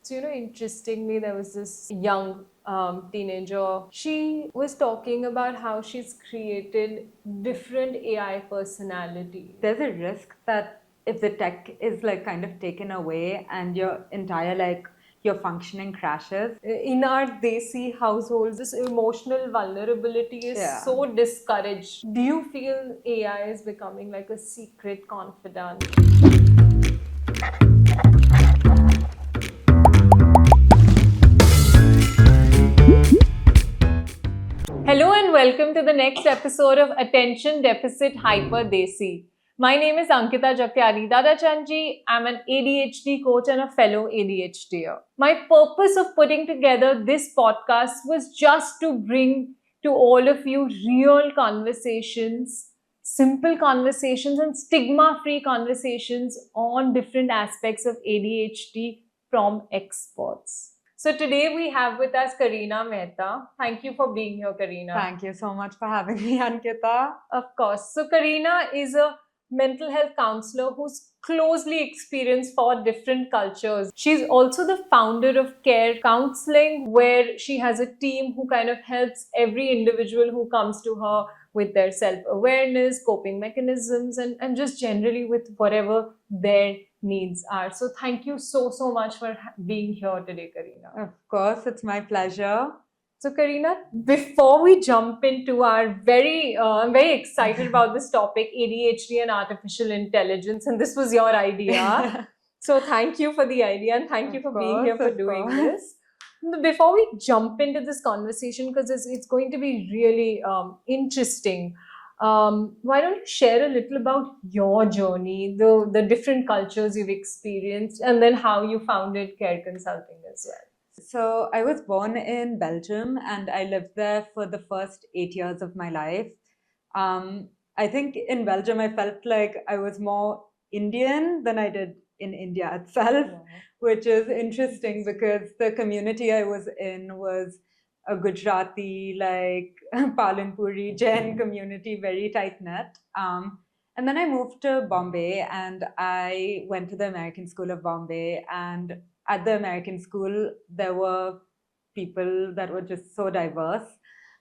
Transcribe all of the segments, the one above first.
So, interestingly, there was this young teenager. She was talking about how she's created different AI personalities. There's a risk that if the tech is like kind of taken away and your entire your functioning crashes. In our Desi households, this emotional vulnerability is so discouraged. Do you feel AI is becoming like a secret confidant? Hello and welcome to the next episode of Attention Deficit Hyper Desi. My name is Ankita Jagtiani. Dadachanji. I'm an ADHD coach and a fellow ADHDer. My purpose of putting together this podcast was just to bring to all of you real conversations, simple conversations and stigma-free conversations on different aspects of ADHD from experts. So today we have with us Kareena Mehta. Thank you for being here, Kareena. Thank you so much for having me, Ankita. Of course. So Kareena is a mental health counselor who's closely experienced for different cultures. She's also the founder of Care Counseling, where she has a team who kind of helps every individual who comes to her with their self-awareness, coping mechanisms, and just generally with whatever their needs are. So thank you so much for being here today, Kareena. Of course, it's my pleasure. So Kareena, before we jump into our I'm very excited about this topic, ADHD and artificial intelligence, and this was your idea. So thank you for the idea and thank you for being here for doing this. Before we jump into this conversation, because it's going to be really interesting, why don't you share a little about your journey, the different cultures you've experienced, and then how you founded Care Consulting as well? So I was born in Belgium and I lived there for the first 8 years of my life. I think in Belgium, I felt like I was more Indian than I did in India itself, which is interesting because the community I was in was a Gujarati, like Palanpuri, Jain community, very tight-knit. And then I moved to Bombay and I went to the American School of Bombay, and at the American school, there were people that were just so diverse,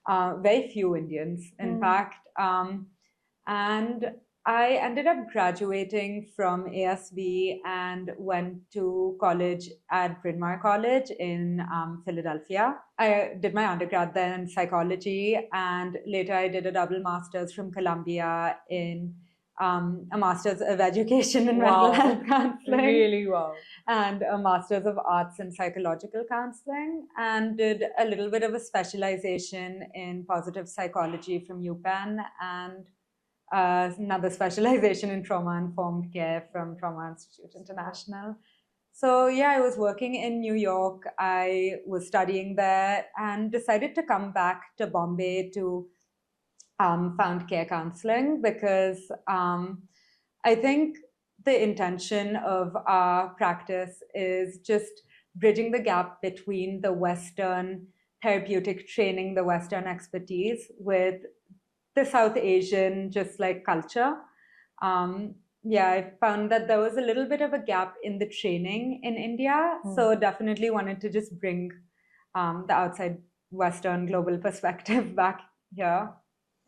very few Indians, in fact. And I ended up graduating from ASB and went to college at Bryn Mawr College in Philadelphia. I did my undergrad there in psychology, and later I did a double master's from Columbia in a master's of education in mental health counseling. Really wow. And a master's of arts in psychological counseling, and did a little bit of a specialization in positive psychology from UPenn, and another specialization in trauma-informed care from Trauma Institute International. So yeah, I was working in New York. I was studying there and decided to come back to Bombay to found Care Counseling because I think the intention of our practice is just bridging the gap between the Western therapeutic training, the Western expertise with the South Asian, just like culture. I found that there was a little bit of a gap in the training in India. So definitely wanted to just bring the outside Western global perspective back here.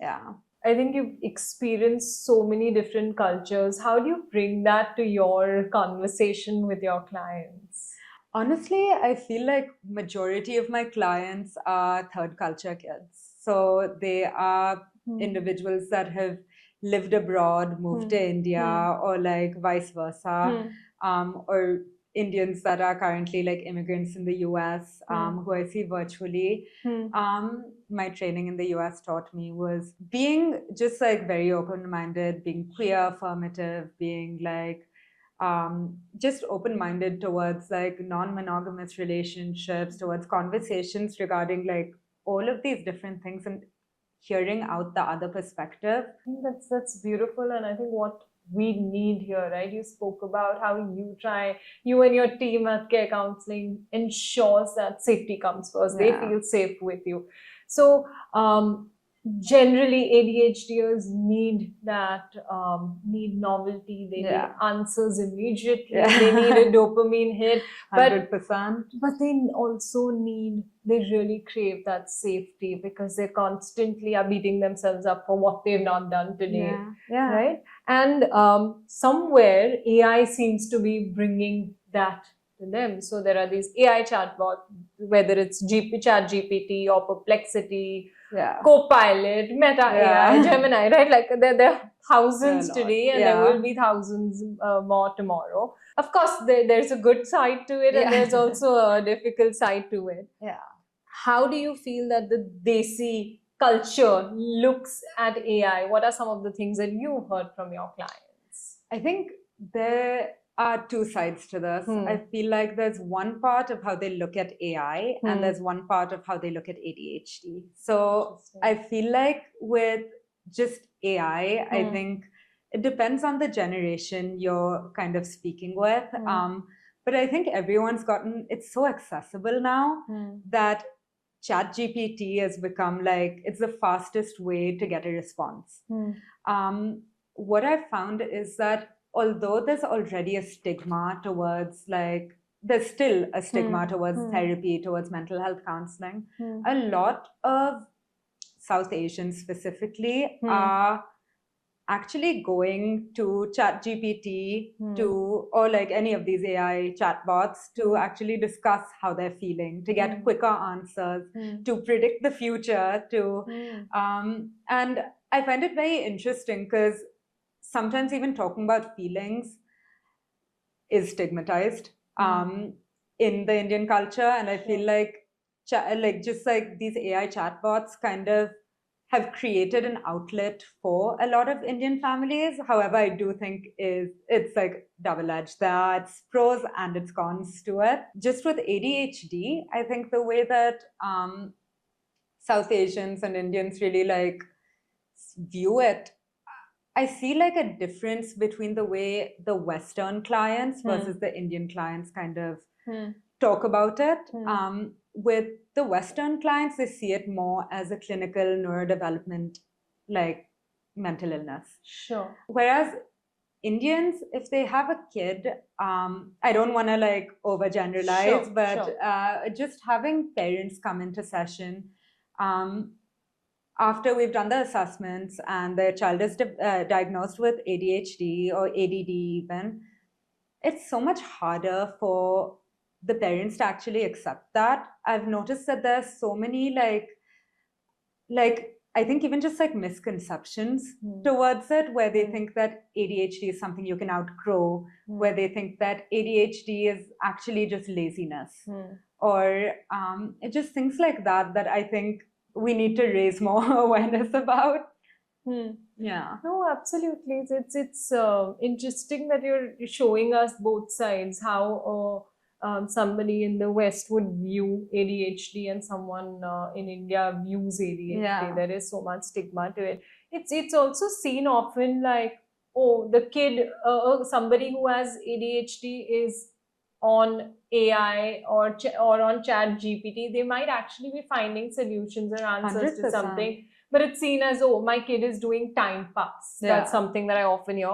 Yeah. I think you've experienced so many different cultures. How do you bring that to your conversation with your clients? Honestly, I feel like majority of my clients are third culture kids. So they are individuals that have lived abroad, moved to India, or like vice versa, or Indians that are currently like immigrants in the US, who I see virtually. My training in the US taught me was being just like very open-minded, being queer, affirmative, being like just open-minded towards like non-monogamous relationships, towards conversations regarding like all of these different things and hearing out the other perspective. That's beautiful, and I think what we need here, right? You spoke about how you and your team at Care Counseling ensures that safety comes first. They feel safe with you. So generally ADHDers need that, need novelty, they need answers immediately, they need a dopamine hit, 100%. but they also they really crave that safety because they constantly are beating themselves up for what they've not done today, right? And somewhere AI seems to be bringing that to them. So there are these AI chatbots, whether it's ChatGPT or Perplexity, Copilot, Meta AI, Gemini, right? Like there are thousands today, and there will be thousands more tomorrow. Of course, there's a good side to it, and there's also a difficult side to it. How do you feel that the Desi culture looks at AI? What are some of the things that you've heard from your clients? I think there are two sides to this. I feel like there's one part of how they look at AI and there's one part of how they look at ADHD. So I feel like with just AI, I think it depends on the generation you're kind of speaking with. But I think everyone's it's so accessible now that ChatGPT has become like, it's the fastest way to get a response. What I've found is that although there's already a stigma towards there's still a stigma towards therapy, towards mental health counseling, a lot of South Asians specifically are actually going to ChatGPT or like any of these AI chatbots to actually discuss how they're feeling, to get quicker answers, to predict the future, and I find it very interesting because sometimes even talking about feelings is stigmatized in the Indian culture, and I feel like just like these AI chatbots kind of have created an outlet for a lot of Indian families. However, I do think it's like double-edged. There are its pros and its cons to it. Just with ADHD, I think the way that South Asians and Indians really view it, I see like a difference between the way the Western clients versus the Indian clients kind of talk about it. With the Western clients, they see it more as a clinical neurodevelopment, like mental illness. Sure. Whereas Indians, if they have a kid, I don't want to overgeneralize, but just having parents come into session after we've done the assessments and their child is diagnosed with ADHD or ADD even, it's so much harder for the parents to actually accept that. I've noticed that there's so many I think even just misconceptions towards it, where they think that ADHD is something you can outgrow, where they think that ADHD is actually just laziness, or just things like that I think we need to raise more awareness about. No, absolutely. It's interesting that you're showing us both sides, how somebody in the West would view ADHD and someone in India views ADHD. There is so much stigma to it. It's also seen often the kid, somebody who has ADHD is on AI or on ChatGPT. They might actually be finding solutions or answers 100%. To something. But it's seen as, my kid is doing time pass. That's something that I often hear.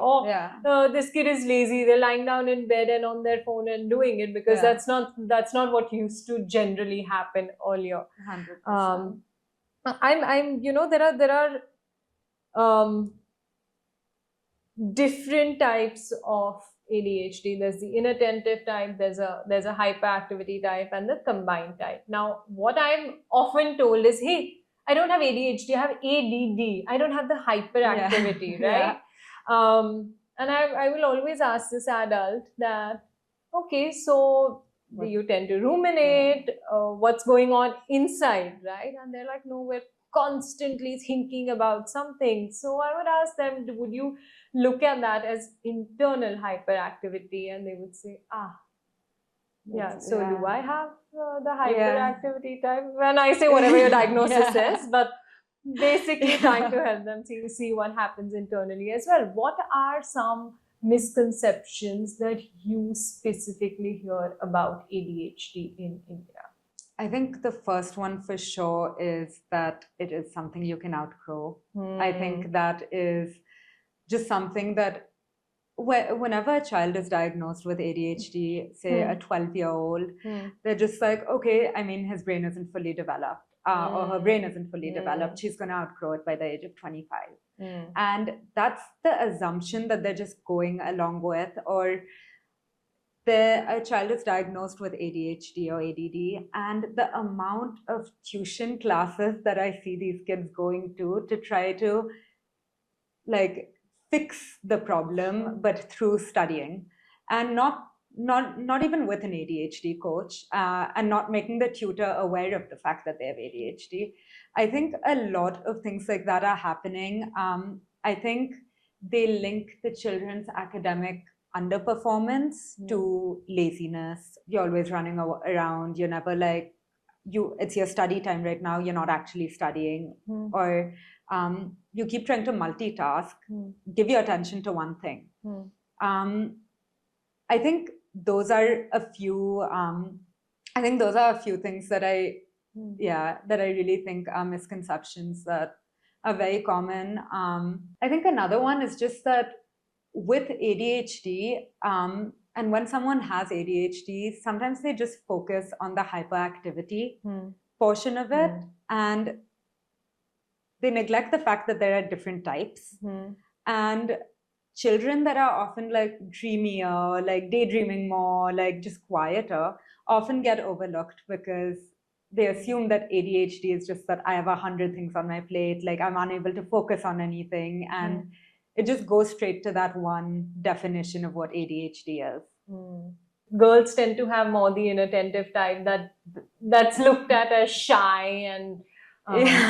This kid is lazy. They're lying down in bed and on their phone and doing it, because that's not what used to generally happen earlier. 100%. There are different types of ADHD. There's the inattentive type, there's a hyperactivity type, and the combined type. Now, what I'm often told is, hey, I don't have ADHD, I have ADD. I don't have the hyperactivity, right? And I will always ask this adult that, okay, so do you tend to ruminate? What's going on inside, right? And they're like, no, we're constantly thinking about something. So I would ask them, would you look at that as internal hyperactivity? And they would say, so do I have the hyperactivity type? When I say whatever your diagnosis is, but basically trying to help them see what happens internally as well. What are some misconceptions that you specifically hear about ADHD in India? I think the first one for sure is that it is something you can outgrow. I think that is just something that whenever a child is diagnosed with ADHD, say a 12-year-old, they're just like, okay, I mean, his brain isn't fully developed or her brain isn't fully developed. She's going to outgrow it by the age of 25. And that's the assumption that they're just going along with, or a child is diagnosed with ADHD or ADD, and the amount of tuition classes that I see these kids going to try to like fix the problem, but through studying, and not even with an ADHD coach, and not making the tutor aware of the fact that they have ADHD. I think a lot of things like that are happening. I think they link the children's academic underperformance to laziness. You're always running around. You're never like, it's your study time right now. You're not actually studying, or you keep trying to multitask. Give your attention to one thing. I think those are a few. I think those are a few things that I really think are misconceptions that are very common. I think another one is just that with ADHD, and when someone has ADHD, sometimes they just focus on the hyperactivity portion of it, and they neglect the fact that there are different types. And children that are often like dreamier, like daydreaming more, like just quieter, often get overlooked because they assume that ADHD is just that I have 100 things on my plate, like I'm unable to focus on anything. And it just goes straight to that one definition of what ADHD is. Girls tend to have more the inattentive type that's looked at as shy and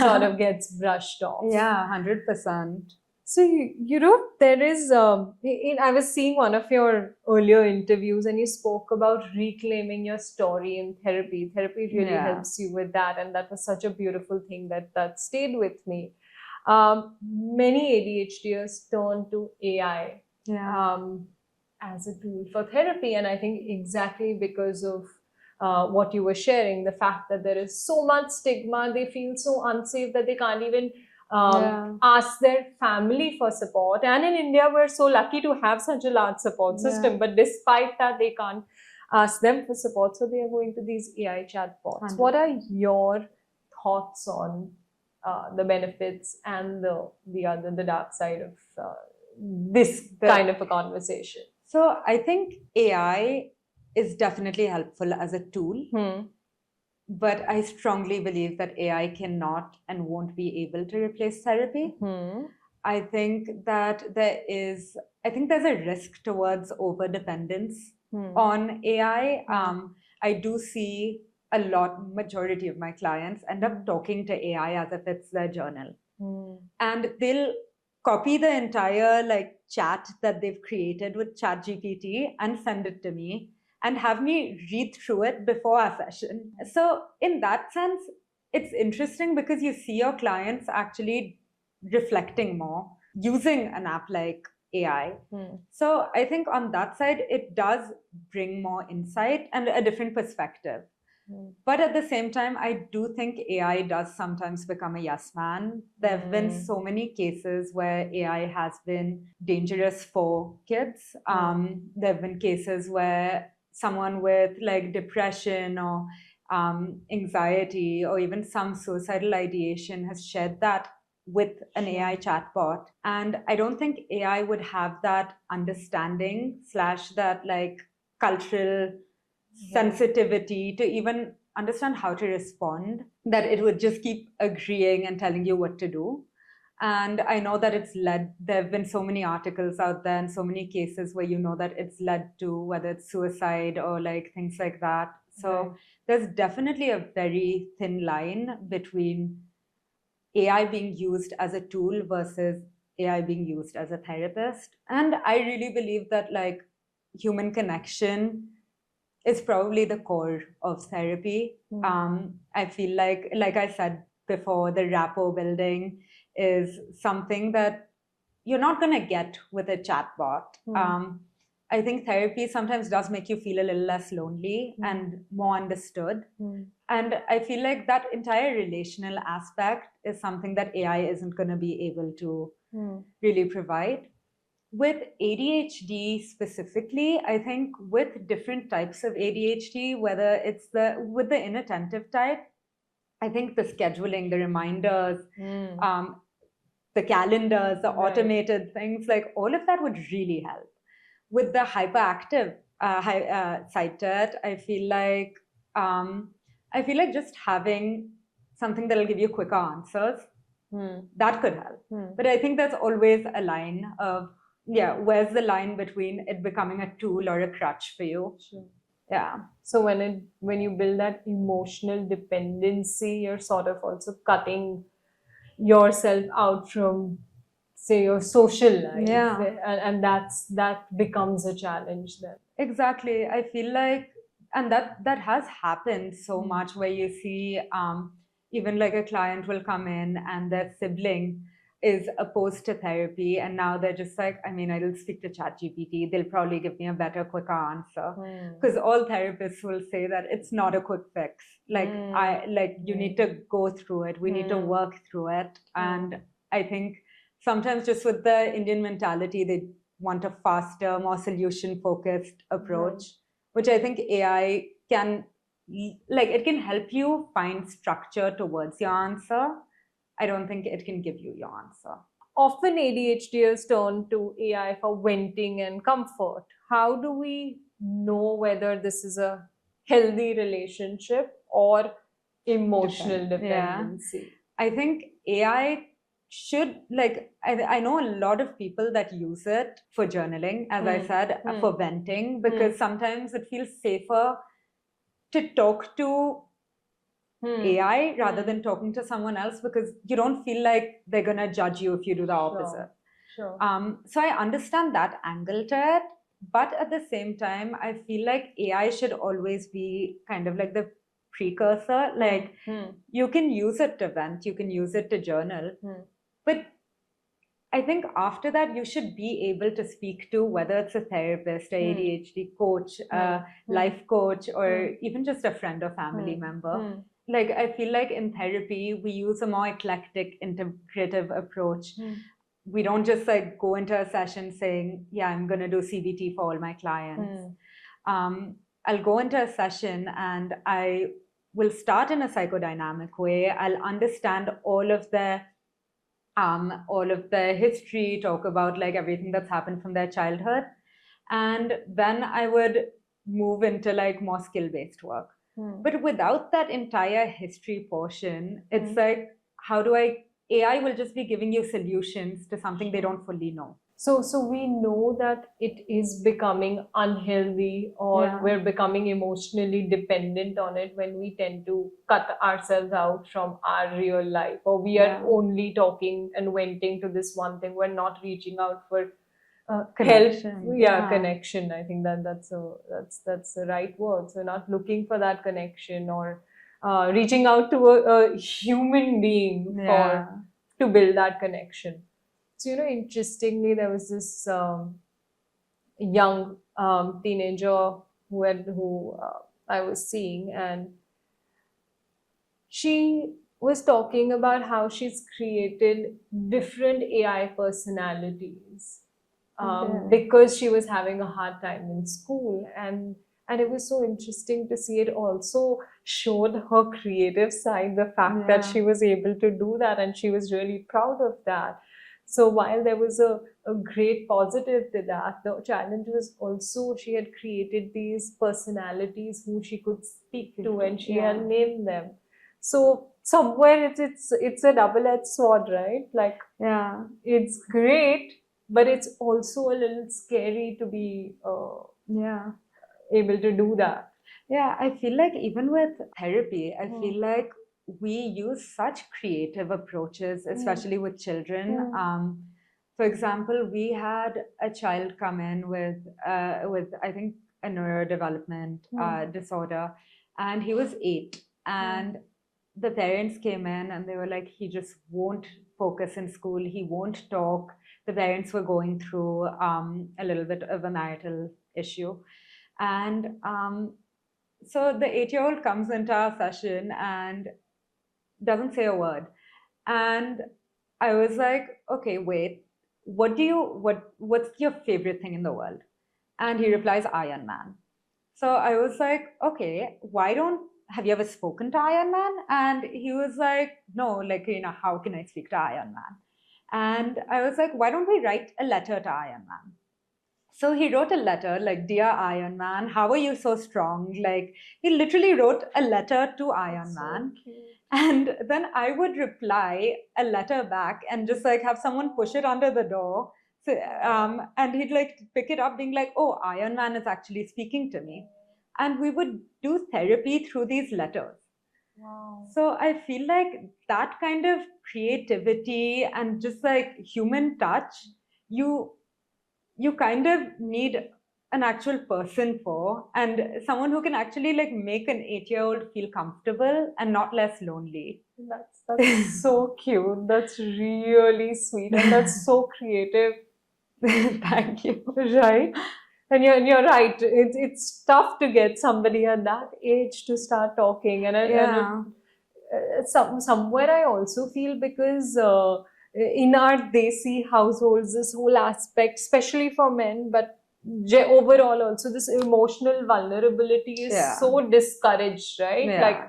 sort of gets brushed off. Yeah, 100%. So, there is, I was seeing one of your earlier interviews and you spoke about reclaiming your story in therapy. Therapy really helps you with that. And that was such a beautiful thing that stayed with me. Many ADHDers turn to AI as a tool for therapy. And I think exactly because of what you were sharing, the fact that there is so much stigma, they feel so unsafe that they can't even ask their family for support. And in India, we're so lucky to have such a large support system. But despite that, they can't ask them for support. So they are going to these AI chatbots. What are your thoughts on the benefits and the dark side of this kind of a conversation? So I think AI is definitely helpful as a tool. But I strongly believe that AI cannot and won't be able to replace therapy. I think that there's a risk towards over-dependence on AI. I do see majority of my clients end up talking to AI as if it's their journal. And they'll copy the entire chat that they've created with ChatGPT and send it to me, and have me read through it before our session. So in that sense, it's interesting because you see your clients actually reflecting more using an app like AI. So I think on that side, it does bring more insight and a different perspective. But at the same time, I do think AI does sometimes become a yes man. There have been so many cases where AI has been dangerous for kids. There have been cases where someone with depression or anxiety or even some suicidal ideation has shared that with an AI chatbot. And I don't think AI would have that understanding / that cultural sensitivity to even understand how to respond, that it would just keep agreeing and telling you what to do. And I know that there have been so many articles out there and so many cases where that it's led to whether it's suicide or things like that. So there's definitely a very thin line between AI being used as a tool versus AI being used as a therapist. And I really believe that human connection is probably the core of therapy. I feel like I said before, the rapport building is something that you're not going to get with a chatbot. I think therapy sometimes does make you feel a little less lonely and more understood. And I feel like that entire relational aspect is something that AI isn't going to be able to really provide. With ADHD specifically, I think with different types of ADHD, whether it's with the inattentive type, I think the scheduling, the reminders, the calendars, the automated things, like all of that would really help. With the hyperactive side to it, I feel like just having something that'll give you quicker answers, that could help. But I think there's always a line of, where's the line between it becoming a tool or a crutch for you? Sure. Yeah. So when you build that emotional dependency, you're sort of also cutting yourself out from, say, your social life. And that becomes a challenge then. Exactly. I feel like, and that has happened so much, where you see even like a client will come in and their sibling is opposed to therapy, and now they're just like, I mean, I'll speak to ChatGPT, they'll probably give me a better, quicker answer. Because all therapists will say that it's not a quick fix. Like you need to go through it, we need to work through it. And I think sometimes just with the Indian mentality, they want a faster, more solution-focused approach, which I think AI can, like, it can help you find structure towards your answer. I don't think it can give you your answer. Often ADHDers turn to AI for venting and comfort. How do we know whether this is a healthy relationship or emotional dependency? I think AI should, like, I know a lot of people that use it for journaling, as I said, for venting, because sometimes it feels safer to talk to AI rather than talking to someone else, because you don't feel like they're going to judge you if you do the opposite. Sure. So I understand that angle to it, but at the same time, I feel like AI should always be kind of like the precursor. Like, you can use it to vent, you can use it to journal, but I think after that, you should be able to speak to, whether it's a therapist, a ADHD coach, a life coach, or even just a friend or family member. Like, I feel like in therapy, we use a more eclectic, integrative approach. We don't just like go into a session saying, yeah, I'm going to do CBT for all my clients. I'll go into a session and I will start in a psychodynamic way. I'll understand all of the history, talk about like everything that's happened from their childhood. And then I would move into like more skill-based work. But without that entire history portion, it's like, AI will just be giving you solutions to something they don't fully know. So we know that it is becoming unhealthy, or we're becoming emotionally dependent on it when we tend to cut ourselves out from our real life, or we are only talking and venting to this one thing. We're not reaching out for connection. Help. Connection. I think that's the right word. So we're not looking for that connection, or reaching out to a human being to build that connection. So, interestingly, there was this young teenager who I was seeing, and she was talking about how she's created different AI personalities because she was having a hard time in school. And it was so interesting to see. It also showed her creative side, the fact that she was able to do that, and she was really proud of that. So while there was a great positive to that, the challenge was also she had created these personalities who she could speak to, and she had named them. So somewhere it's a double-edged sword, right? Like, it's great, but it's also a little scary to be able to do that. Yeah, I feel like even with therapy, I feel like we use such creative approaches, especially with children. For example, we had a child come in with I think a neurodevelopment disorder, and he was 8, and the parents came in and they were like, he just won't focus in school, he won't talk. The parents were going through a little bit of a marital issue. And so the 8-year-old comes into our session and doesn't say a word. And I was like, okay, wait, what's your favorite thing in the world? And he replies, Iron Man. So I was like, okay, have you ever spoken to Iron Man? And he was like, no, like, how can I speak to Iron Man? And I was like, why don't we write a letter to Iron Man? So he wrote a letter like, Dear Iron Man, how are you so strong? Like, he literally wrote a letter to Iron Man. cute. And then I would reply a letter back and just like have someone push it under the door. So, and he'd like pick it up being like, oh, Iron Man is actually speaking to me. And we would do therapy through these letters. Wow. So I feel like that kind of creativity and just like human touch, you kind of need an actual person for, and someone who can actually like make an 8-year-old feel comfortable and not less lonely. That's so cute. That's really sweet, and that's so creative. Thank you. Right? And you're right. It's tough to get somebody at that age to start talking, somewhere I also feel because in our Desi households, this whole aspect, especially for men, but overall also, this emotional vulnerability is so discouraged, right? Yeah. Like,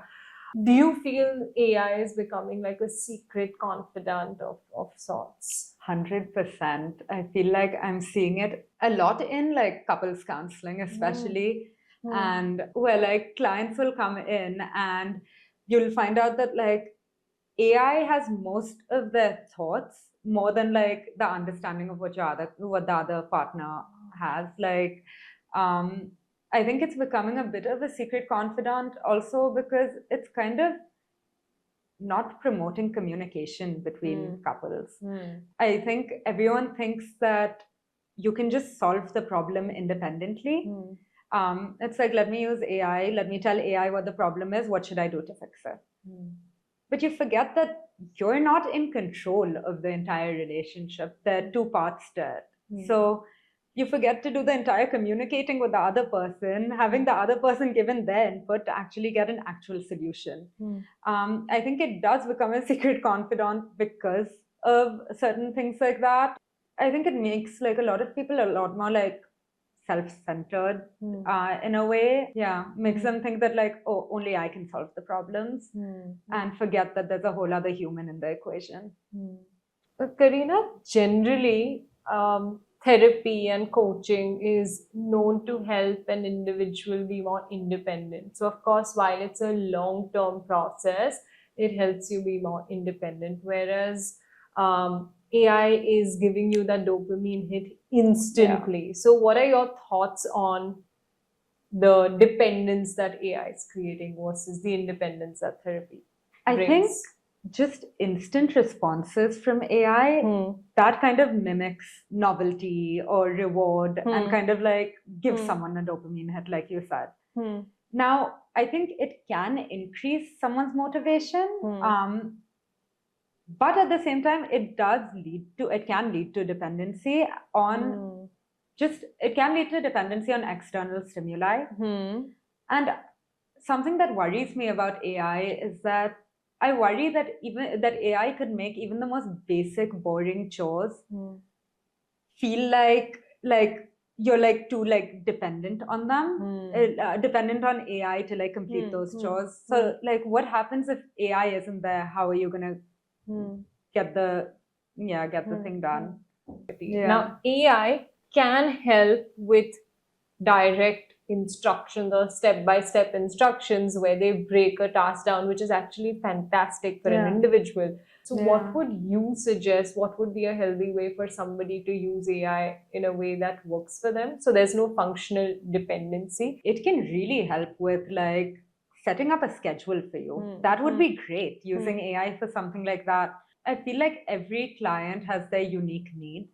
do you feel AI is becoming like a secret confidant of sorts? 100%. I feel like I'm seeing it a lot in like couples counseling, especially. And where like clients will come in and you'll find out that like AI has most of their thoughts more than like the understanding of what the other partner has. Like, I think it's becoming a bit of a secret confidant also because it's kind of not promoting communication between couples. I think everyone thinks that you can just solve the problem independently. It's like, let me use AI, let me tell AI what the problem is, what should I do to fix it? But you forget that you're not in control of the entire relationship. There are two parts to it. So you forget to do the entire communicating with the other person, having the other person given their input to actually get an actual solution. I think it does become a secret confidant because of certain things like that. I think it makes like a lot of people a lot more like self-centered in a way. Makes them think that like, oh, only I can solve the problems and forget that there's a whole other human in the equation. Karina, generally, therapy and coaching is known to help an individual be more independent. So, of course, while it's a long-term process, it helps you be more independent. Whereas AI is giving you that dopamine hit instantly. So, what are your thoughts on the dependence that AI is creating versus the independence that therapy brings? I think just instant responses from AI, that kind of mimics novelty or reward and kind of like gives someone a dopamine hit, like you said. Now, I think it can increase someone's motivation, but at the same time, it can lead to dependency on external stimuli. And something that worries me about AI is that I worry that AI could make even the most basic, boring chores feel like you're like too like dependent on them, dependent on AI to like complete those chores. So like, what happens if AI isn't there? How are you gonna get the thing done? Now, AI can help with direct instructions or step-by-step instructions where they break a task down, which is actually fantastic for an individual. So what would you suggest? What would be a healthy way for somebody to use AI in a way that works for them? So there's no functional dependency. It can really help with like setting up a schedule for you. That would be great, using AI for something like that. I feel like every client has their unique needs.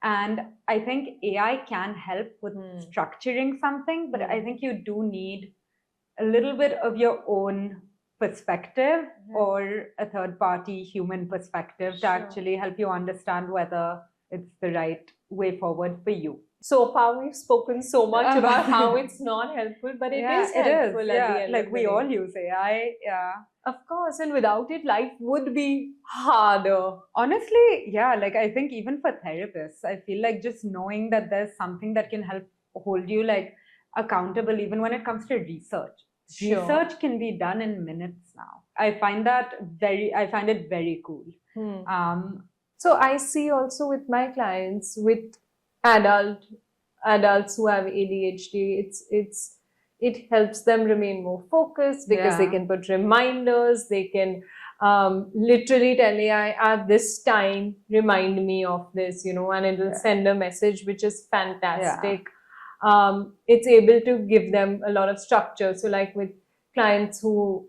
And I think AI can help with structuring something, but I think you do need a little bit of your own perspective or a third-party human perspective to actually help you understand whether it's the right way forward for you. So far, we've spoken so much about how it's not helpful, but it is helpful at the end like of we the day. all use AI. Yeah. Of course, and without it, life would be harder. Honestly, yeah, like I think even for therapists, I feel like just knowing that there's something that can help hold you like accountable, even when it comes to research. Sure. Research can be done in minutes now. I find it very cool. So I see also with my clients, with adults who have ADHD, it helps them remain more focused because they Yeah. can put reminders. They can literally tell AI at this time, remind me of this, and it will send a message, which is fantastic. It's able to give them a lot of structure. So like with clients who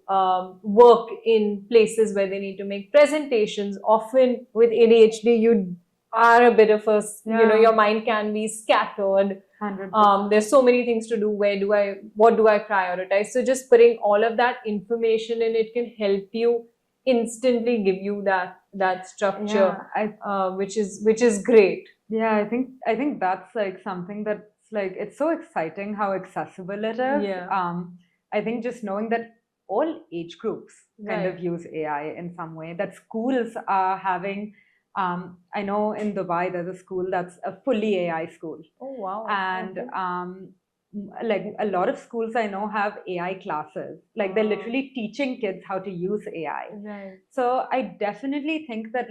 work in places where they need to make presentations, often with ADHD, you are a bit of a, your mind can be scattered. 100%. There's so many things to do. What do I prioritize? So just putting all of that information in it can help you instantly give you that structure, which is great. Yeah, I think that's like something that's like it's so exciting how accessible it is. Yeah. I think just knowing that all age groups kind of Right. use AI in some way, that schools are having I know in Dubai there's a school that's a fully AI school. Oh wow. And Okay. like a lot of schools I know have AI classes. Like they're literally teaching kids how to use AI. Right. So I definitely think that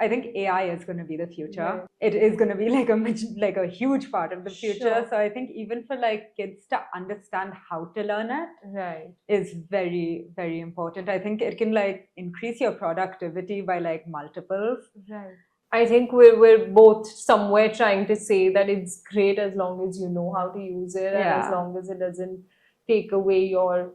I think AI is going to be the future. Right. It is going to be like a huge part of the future. Sure. So I think even for like kids to understand how to learn it Right. is very, very important. I think it can like increase your productivity by like multiples. Right. I think we're both somewhere trying to say that it's great as long as you know how to use it, and as long as it doesn't take away your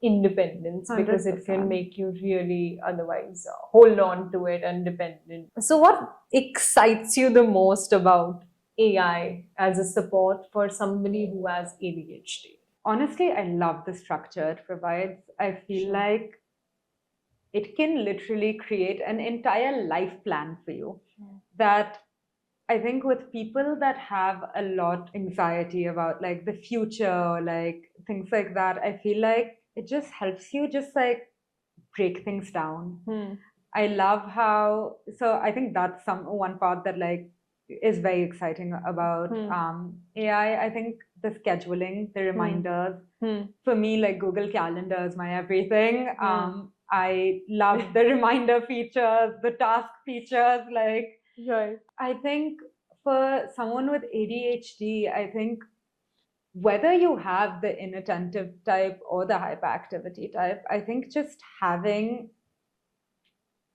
independence, because it can 100%. make you really otherwise hold on to it and dependent. So what excites you the most about AI as a support for somebody who has ADHD? Honestly, I love the structure it provides. I feel like it can literally create an entire life plan for you that I think with people that have a lot anxiety about like the future, like things like that, I feel like it just helps you just like break things down. I love how, so I think that's one part that like is very exciting about AI. I think the scheduling, the reminders, for me, like Google Calendar is my everything. I love the reminder features, the task features. Like, I think for someone with ADHD, I think whether you have the inattentive type or the hyperactivity type, I think just having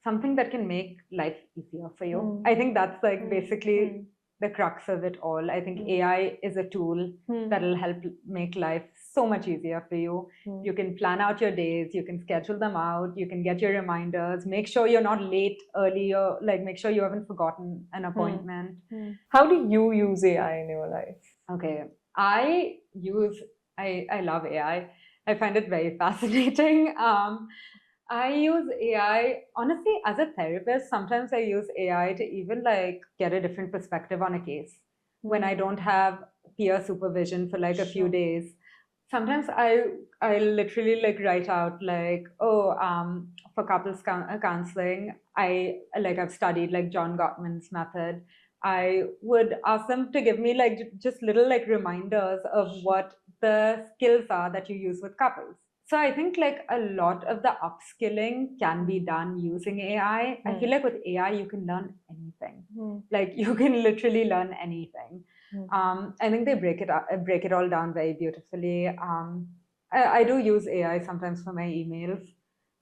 something that can make life easier for you. I think that's like basically the crux of it all. I think AI is a tool that'll help make life so much easier for you. You can plan out your days, you can schedule them out, you can get your reminders, make sure you're not late early, or like make sure you haven't forgotten an appointment. How do you use AI in your life? Okay, I love AI. I find it very fascinating. I use AI, honestly, as a therapist, sometimes I use AI to even like get a different perspective on a case. When I don't have peer supervision for like a few days, sometimes I literally like write out like, for couples counseling, I've studied like John Gottman's method. I would ask them to give me like just little like reminders of what the skills are that you use with couples. So I think like a lot of the upskilling can be done using AI. I feel like with AI you can learn anything. Like you can literally learn anything. I think they break it all down very beautifully. I do use AI sometimes for my emails.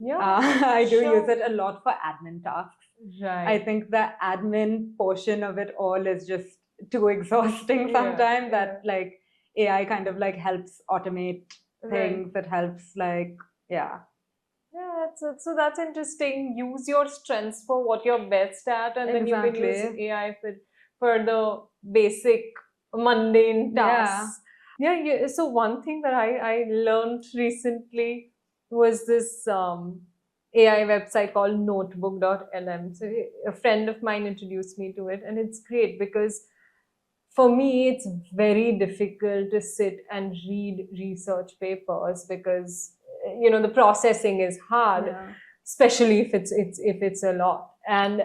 I do use it a lot for admin tasks. I think the admin portion of it all is just too exhausting sometimes. That like AI kind of like helps automate things. It helps like so that's interesting. Use your strengths for what you're best at, and then you can use AI for the basic mundane tasks. Yeah. So one thing that I learned recently was this AI website called notebook.lm. So a friend of mine introduced me to it, and it's great because for me, it's very difficult to sit and read research papers because the processing is hard, Yeah. especially if it's a lot. And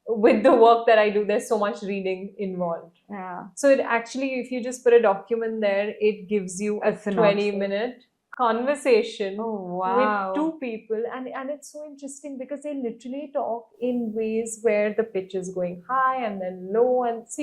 with the work that I do, there's so much reading involved. Yeah. So it actually, if you just put a document there, it gives you a A synopsis. 20-minute conversation Oh, wow. with two people, and it's so interesting because they literally talk in ways where the pitch is going high and then low, and so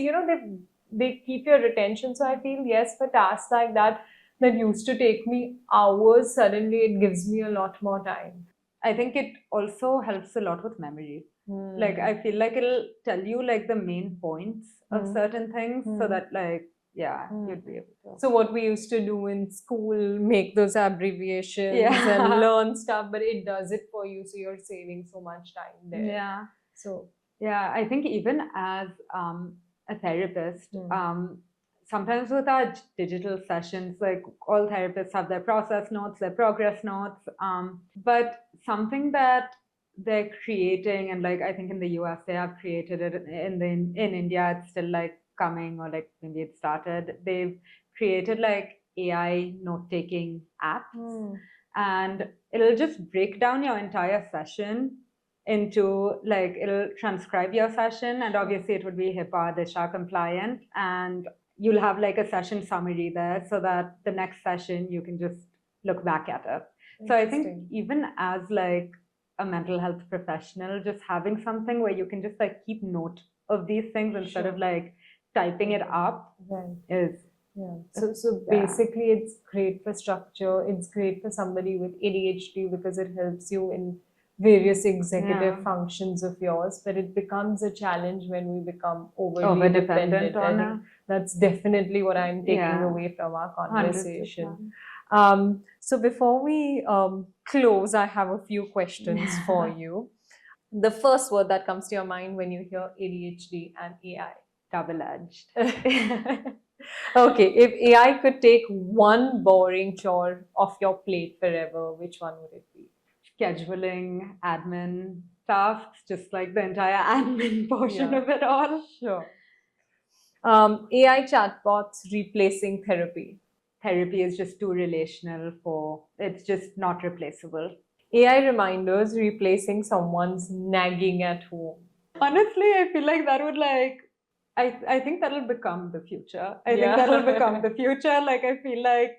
they keep your attention. So I feel, yes, for tasks like that used to take me hours, suddenly it gives me a lot more time. I think it also helps a lot with memory. Like, I feel like it'll tell you like the main points of certain things so that like, yeah, you'd be able to. So what we used to do in school, make those abbreviations Yeah. and learn stuff, but it does it for you, so you're saving so much time there. Yeah. So Yeah, I think even as a therapist, sometimes with our digital sessions, like all therapists have their process notes, their progress notes, but something that they're creating, and like I think in the US they have created it, in India it's still like coming, or like maybe it started. They've created like AI note-taking apps, and it'll just break down your entire session into like, it'll transcribe your session, and obviously it would be HIPAA, DISHA compliant, and you'll have like a session summary there so that the next session you can just look back at it. So I think even as like a mental health professional, just having something where you can just like keep note of these things instead of like typing it up is. Yeah. So basically, it's great for structure. It's great for somebody with ADHD because it helps you in various executive functions of yours. But it becomes a challenge when we become overly dependent on it. That's definitely what I'm taking away from our conversation. So before we close, I have a few questions for you. The first word that comes to your mind when you hear ADHD and AI? Double-edged. Okay, if AI could take one boring chore off your plate forever, which one would it be? Scheduling, admin tasks, just like the entire admin portion of it all. Sure. AI chatbots replacing therapy. Therapy is just too relational it's just not replaceable. AI reminders replacing someone's nagging at home. Honestly, I feel like that would I think that'll become the future. I think that'll become the future. Like, I feel like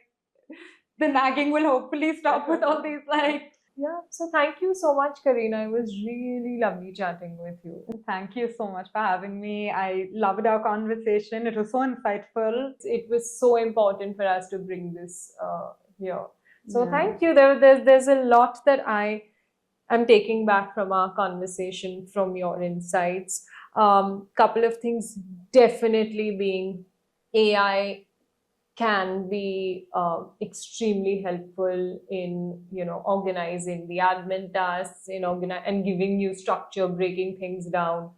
the nagging will hopefully stop with all these Yeah, so thank you so much, Karina. It was really lovely chatting with you. Thank you so much for having me. I loved our conversation. It was so insightful. It was so important for us to bring this here. So thank you. There's a lot that I am taking back from our conversation, from your insights. Couple of things definitely being AI can be extremely helpful in organizing the admin tasks, and giving you structure, breaking things down.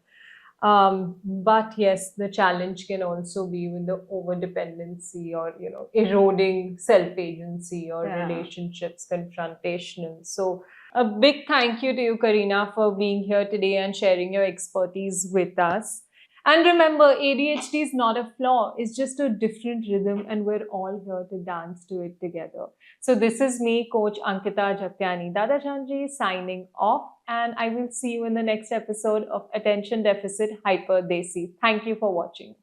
But yes, the challenge can also be with the over dependency, or eroding self-agency, or relationships confrontational. So a big thank you to you, Karina, for being here today and sharing your expertise with us. And remember, ADHD is not a flaw. It's just a different rhythm, and we're all here to dance to it together. So this is me, Coach Ankita Jagtiani Dadachanji, signing off. And I will see you in the next episode of Attention Deficit Hyper Desi. Thank you for watching.